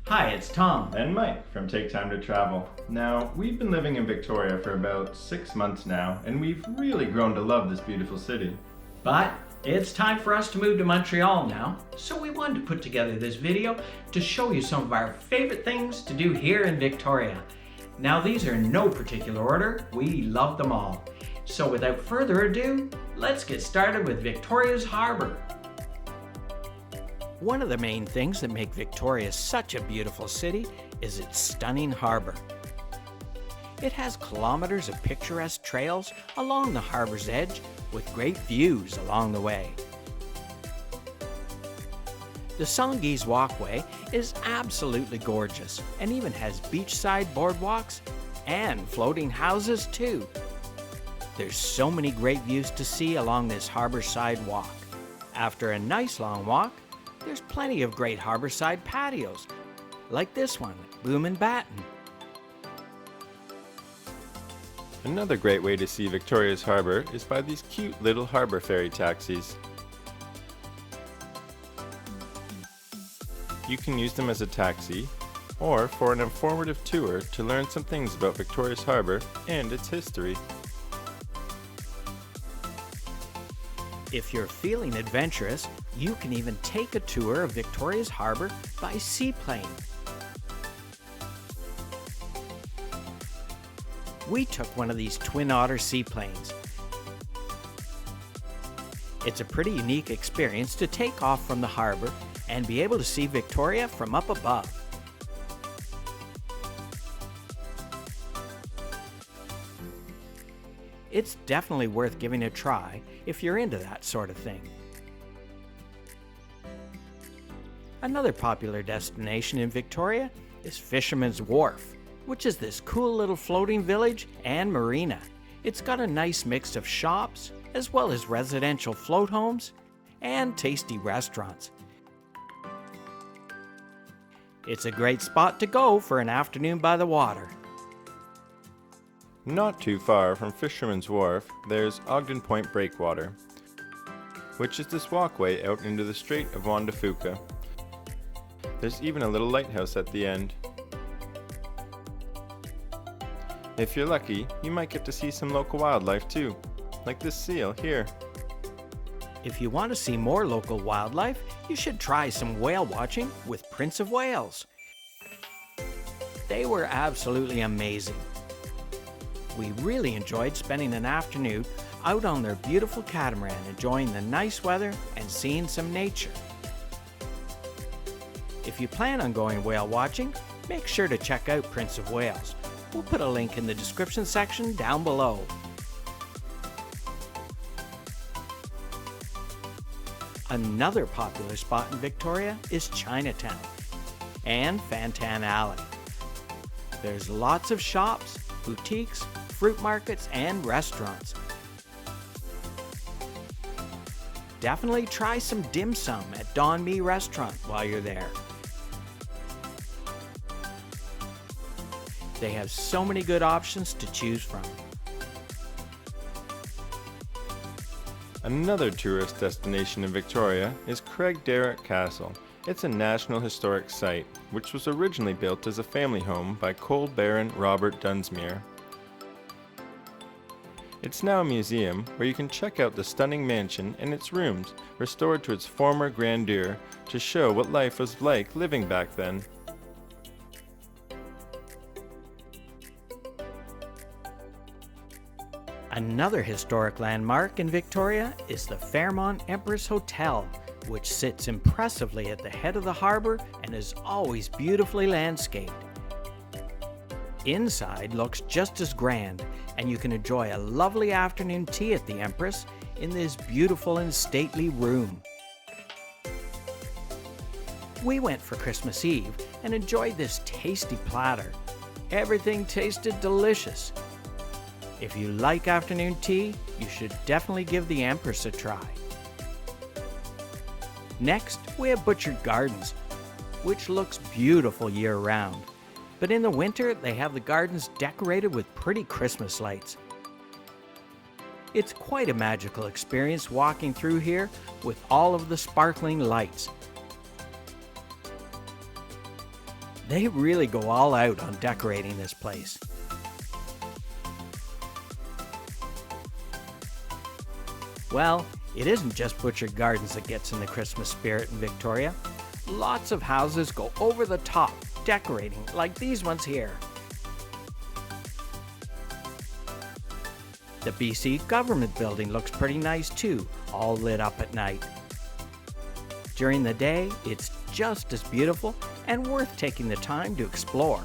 Hi, it's Tom. And Mike from Take Time to Travel. Now, we've been living in Victoria for about 6 months now, and we've really grown to love this beautiful city. But it's time for us to move to Montreal now, so we wanted to put together this video to show you some of our favorite things to do here in Victoria. Now, these are in no particular order. We love them all. So without further ado, let's get started with Victoria's Harbour. One of the main things that make Victoria such a beautiful city is its stunning harbour. It has kilometers of picturesque trails along the harbour's edge with great views along the way. The Songhees Walkway is absolutely gorgeous and even has beachside boardwalks and floating houses too. There's so many great views to see along this harbourside walk. After a nice long walk, there's plenty of great harbourside patios, like this one, Boom and Batten. Another great way to see Victoria's Harbour is by these cute little harbour ferry taxis. You can use them as a taxi, or for an informative tour to learn some things about Victoria's Harbour and its history. If you're feeling adventurous, you can even take a tour of Victoria's Harbour by seaplane. We took one of these Twin Otter seaplanes. It's a pretty unique experience to take off from the harbour and be able to see Victoria from up above. It's definitely worth giving a try if you're into that sort of thing. Another popular destination in Victoria is Fisherman's Wharf, which is this cool little floating village and marina. It's got a nice mix of shops, as well as residential float homes and tasty restaurants. It's a great spot to go for an afternoon by the water. Not too far from Fisherman's Wharf, there's Ogden Point Breakwater, which is this walkway out into the Strait of Juan de Fuca. There's even a little lighthouse at the end. If you're lucky, you might get to see some local wildlife too, like this seal here. If you want to see more local wildlife, you should try some whale watching with Prince of Wales. They were absolutely amazing. We really enjoyed spending an afternoon out on their beautiful catamaran, enjoying the nice weather and seeing some nature. If you plan on going whale watching, make sure to check out Prince of Wales. We'll put a link in the description section down below. Another popular spot in Victoria is Chinatown and Fantan Alley. There's lots of shops, boutiques, fruit markets, and restaurants. Definitely try some dim sum at Don Me Restaurant while you're there. They have so many good options to choose from. Another tourist destination in Victoria is Craigdarroch Castle. It's a National Historic Site, which was originally built as a family home by Coal Baron Robert Dunsmuir. It's now a museum where you can check out the stunning mansion and its rooms, restored to its former grandeur, to show what life was like living back then. Another historic landmark in Victoria is the Fairmont Empress Hotel, which sits impressively at the head of the harbour and is always beautifully landscaped. Inside looks just as grand, and you can enjoy a lovely afternoon tea at the Empress in this beautiful and stately room. We went for Christmas Eve and enjoyed this tasty platter. Everything tasted delicious. If you like afternoon tea, you should definitely give the Empress a try. Next, we have Butchart Gardens, which looks beautiful year-round. But in the winter, they have the gardens decorated with pretty Christmas lights. It's quite a magical experience walking through here with all of the sparkling lights. They really go all out on decorating this place. Well, it isn't just Butchart Gardens that gets in the Christmas spirit in Victoria. Lots of houses go over the top, decorating like these ones here. The BC government building looks pretty nice too, all lit up at night. During the day, it's just as beautiful and worth taking the time to explore.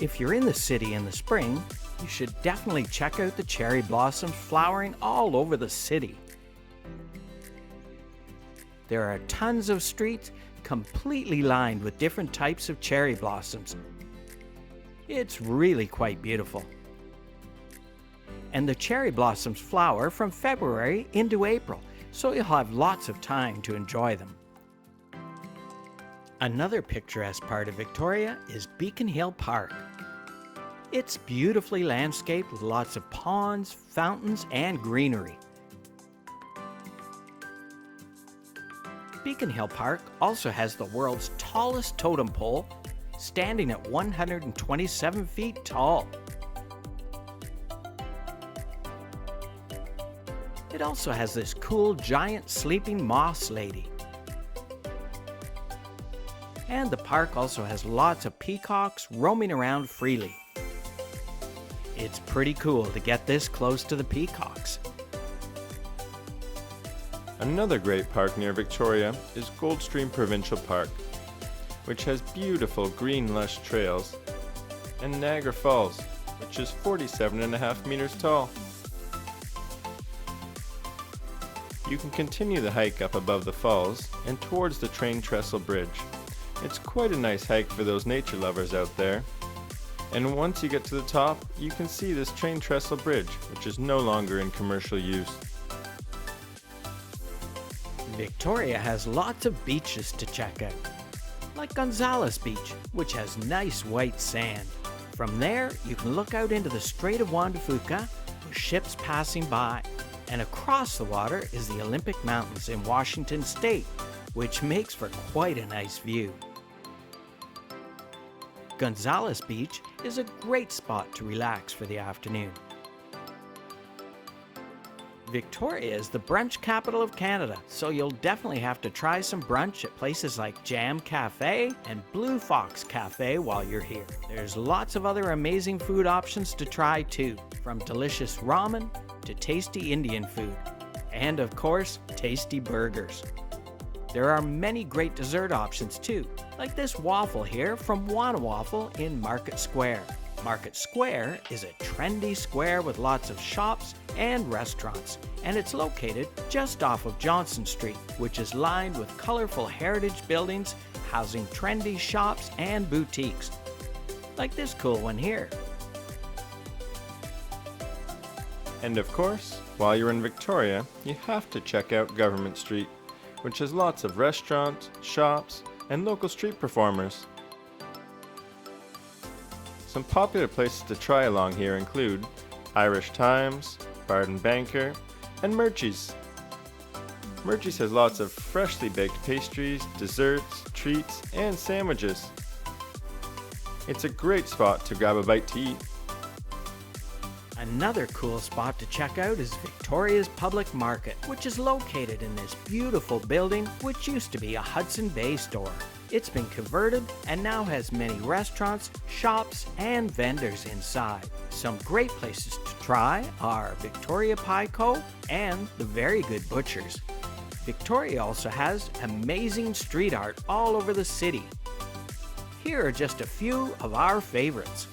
If you're in the city in the spring, you should definitely check out the cherry blossoms flowering all over the city. There are tons of streets completely lined with different types of cherry blossoms. It's really quite beautiful. And the cherry blossoms flower from February into April, so you'll have lots of time to enjoy them. Another picturesque part of Victoria is Beacon Hill Park. It's beautifully landscaped with lots of ponds, fountains, and greenery. Beacon Hill Park also has the world's tallest totem pole, standing at 127 feet tall. It also has this cool giant sleeping moss lady. And the park also has lots of peacocks roaming around freely. It's pretty cool to get this close to the peacocks. Another great park near Victoria is Goldstream Provincial Park, which has beautiful green lush trails, and Niagara Falls, which is 47.5 meters tall. You can continue the hike up above the falls and towards the train trestle bridge. It's quite a nice hike for those nature lovers out there. And once you get to the top, you can see this train trestle bridge, which is no longer in commercial use. Victoria has lots of beaches to check out, like Gonzales Beach, which has nice white sand. From there, you can look out into the Strait of Juan de Fuca with ships passing by, and across the water is the Olympic Mountains in Washington State, which makes for quite a nice view. Gonzales Beach is a great spot to relax for the afternoon. Victoria is the brunch capital of Canada, so you'll definitely have to try some brunch at places like Jam Cafe and Blue Fox Cafe while you're here. There's lots of other amazing food options to try too, from delicious ramen to tasty Indian food, and of course, tasty burgers. There are many great dessert options too, like this waffle here from Wana Waffle in Market Square. Market Square is a trendy square with lots of shops and restaurants, and it's located just off of Johnson Street, which is lined with colorful heritage buildings housing trendy shops and boutiques, like this cool one here. And of course, while you're in Victoria, you have to check out Government Street, which has lots of restaurants, shops, and local street performers. Some popular places to try along here include Irish Times, Bard and Banker, and Murchie's. Murchie's has lots of freshly baked pastries, desserts, treats, and sandwiches. It's a great spot to grab a bite to eat. Another cool spot to check out is Victoria's Public Market, which is located in this beautiful building which used to be a Hudson Bay store. It's been converted and now has many restaurants, shops, and vendors inside. Some great places to try are Victoria Pie Co. and the Very Good Butchers. Victoria also has amazing street art all over the city. Here are just a few of our favorites.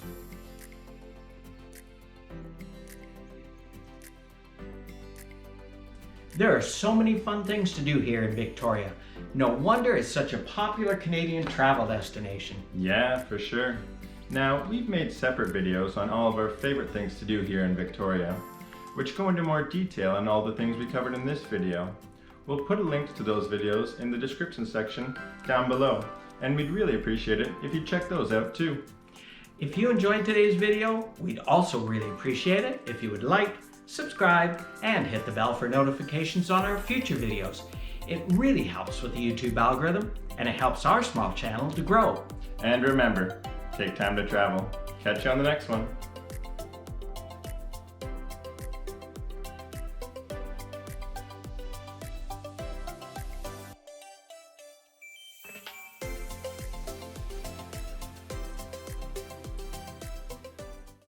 There are so many fun things to do here in Victoria. No wonder it's such a popular Canadian travel destination. Yeah, for sure. Now, we've made separate videos on all of our favorite things to do here in Victoria, which go into more detail on all the things we covered in this video. We'll put a link to those videos in the description section down below, and we'd really appreciate it if you check those out too. If you enjoyed today's video, we'd also really appreciate it if you would like, subscribe, and hit the bell for notifications on our future videos. It really helps with the YouTube algorithm, and it helps our small channel to grow. And remember, take time to travel. Catch you on the next one.